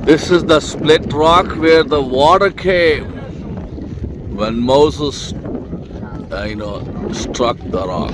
This is the split rock where the water came when Moses, struck the rock.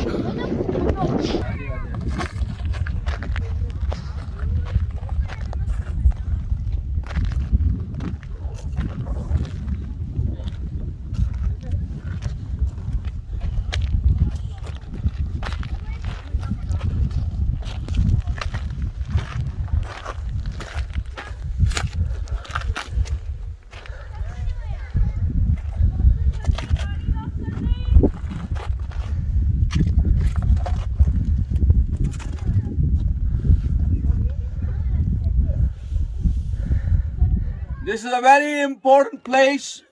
This is a very important place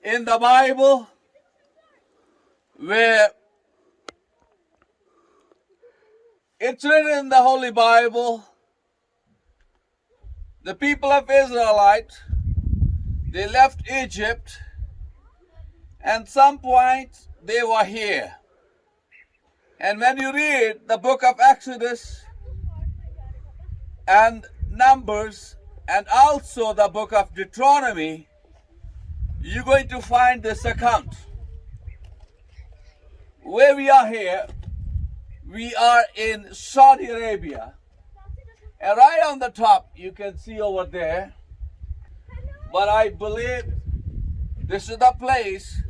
in the Bible where it's written in the Holy Bible, the people of Israelite, they left Egypt, and some point they were here. And when you read the book of Exodus and Numbers, and also the book of Deuteronomy, you're going to find this account. Where we are here, we are in Saudi Arabia. And right on the top, you can see over there. But I believe this is the place.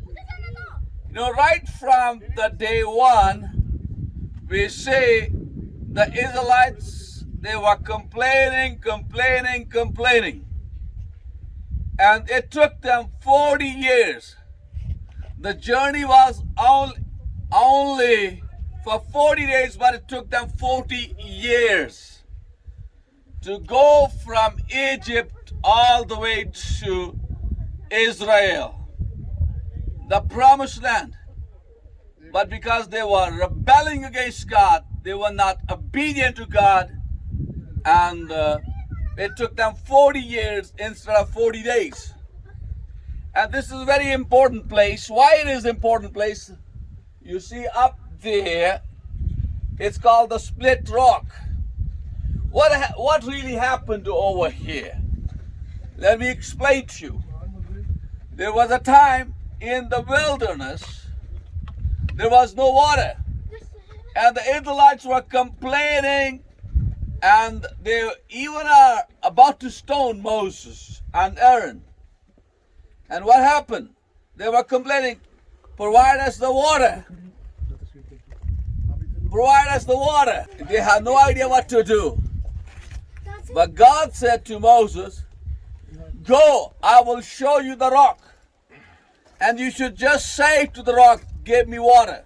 Right from the day one, we see the Israelites, they were complaining. And it took them 40 years. The journey was only for 40 days, but it took them 40 years to go from Egypt all the way to Israel, the promised land. But because they were rebelling against God, they were not obedient to God, and it took them 40 years instead of 40 days. And this is a very important place. Why it is an important place? You see up there, it's called the split rock. What really happened over here? Let me explain to you. There was a time in the wilderness, there was no water. And the Israelites were complaining, and they even are about to stone Moses and Aaron. And what happened? They were complaining, provide us the water. Provide us the water. They had no idea what to do. But God said to Moses, go, I will show you the rock. And you should just say to the rock, give me water.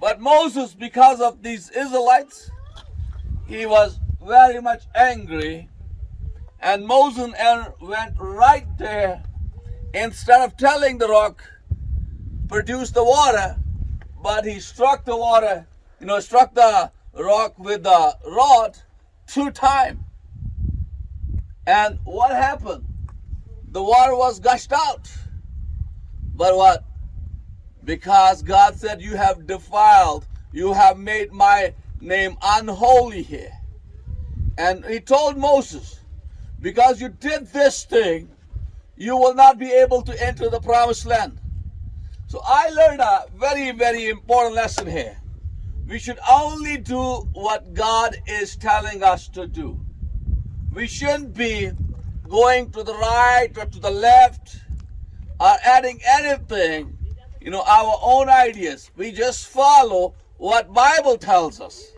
But Moses, because of these Israelites, he was very much angry. And Moses and Aaron went right there. Instead of telling the rock, produce the water, but he struck the water, struck the rock with the rod 2 times. And what happened? The water was gushed out. But what? Because God said, you have defiled, you have made my name unholy here. And he told Moses, because you did this thing, you will not be able to enter the promised land. So I learned a very, very important lesson here. We should only do what God is telling us to do. We shouldn't be going to the right or to the left or adding anything, our own ideas. We just follow what Bible tells us.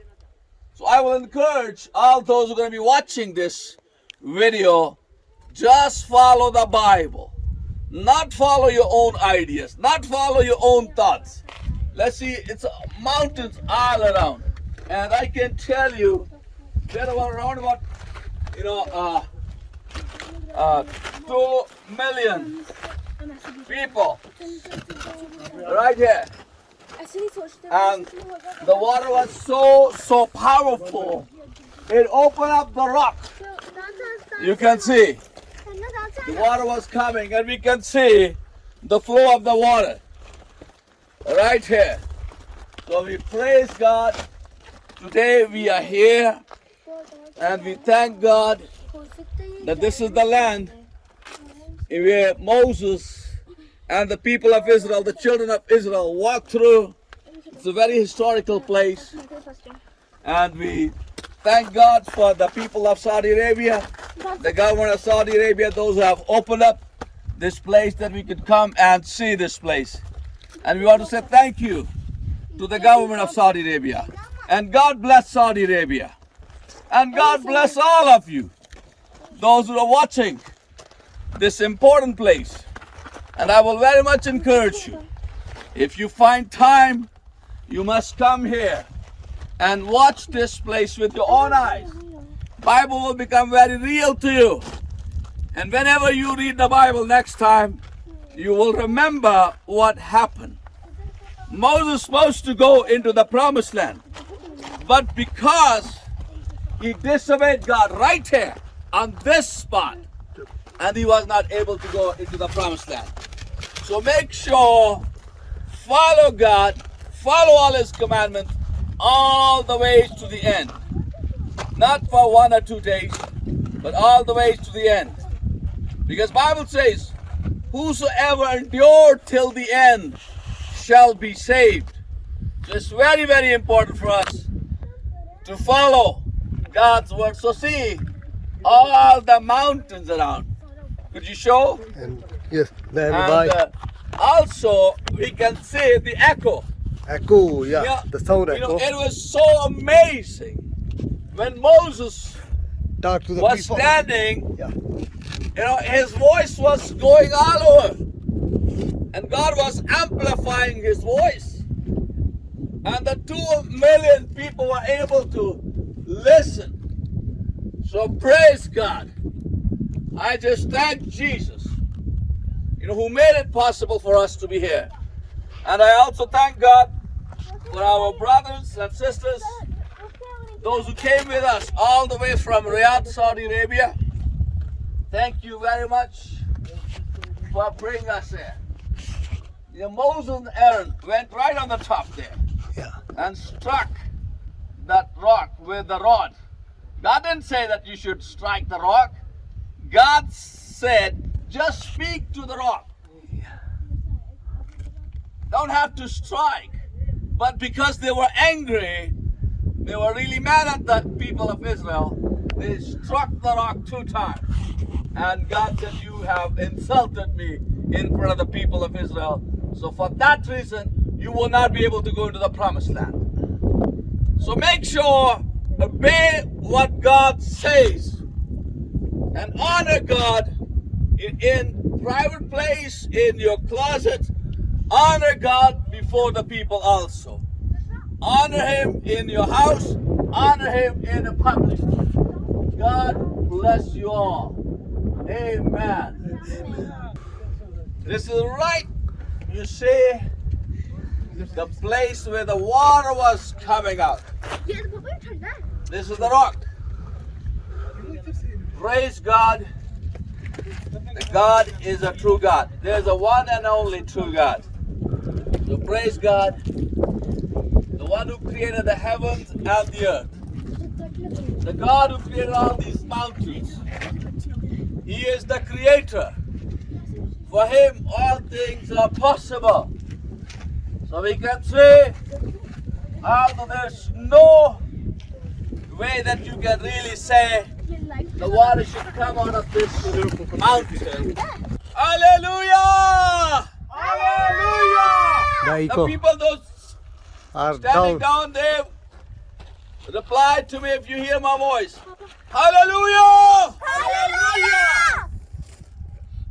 So I will encourage all those who are going to be watching this video, just follow the Bible. Not follow your own ideas, not follow your own thoughts. Let's see, it's mountains all around. And I can tell you, there were around about, 2 million people right here. And the water was so powerful, it opened up the rock. You can see the water was coming, and we can see the flow of the water right here. So we praise God. Today we are here, and we thank God that this is the land where Moses and the people of Israel, the children of Israel, walked through. It's a very historical place. And we thank God for the people of Saudi Arabia, the government of Saudi Arabia, those who have opened up this place that we could come and see this place. And we want to say thank you to the government of Saudi Arabia. And God bless Saudi Arabia. And God bless all of you, those who are watching this important place. And I will very much encourage you, if you find time, you must come here and watch this place with your own eyes. Bible will become very real to you. And whenever you read the Bible next time, you will remember what happened. Moses was supposed to go into the promised land, but because he disobeyed God right here on this spot, and he was not able to go into the promised land. So make sure, follow God, follow all his commandments all the way to the end. Not for 1 or 2 days, but all the way to the end. Because Bible says, whosoever endured till the end shall be saved. So it's very, very important for us to follow God's word. So see all the mountains around. Could you show? And yes, then And also we can see the echo. echo, yeah, the sound You know, echo. it was so amazing when Moses Talk to the was people. standing. Yeah. You know, his voice was going all over. And God was amplifying his voice. And the 2 million people were able to listen. So praise God. I just thank Jesus, you know, who made it possible for us to be here. And I also thank God for our brothers and sisters, those who came with us all the way from Riyadh, Saudi Arabia. Thank you very much for bringing us here. You know, Moses and Aaron went right on the top there, Yeah. and struck that rock with the rod. God didn't say that you should strike the rock. God said, just speak to the rock. Don't have to strike. But because they were angry, they were really mad at the people of Israel, they struck the rock 2 times. And God said, you have insulted me in front of the people of Israel. So for that reason, you will not be able to go into the promised land. So make sure, obey what God says. And honor God in private place, in your closet. Honor God before the people also. Honor him in your house. Honor him in the public. God bless you all. Amen. This is right, you see, the place where the water was coming out. This is the rock. Praise God. God is a true God. There's a one and only true God. So praise God, the one who created the heavens and the earth. The God who created all these mountains. He is the creator. For him all things are possible. So we can say, although there's no way that you can really say the water should come out of this mountain. Hallelujah! Hallelujah! The people those Are standing down. down there, reply to me if you hear my voice. Hallelujah! Hallelujah!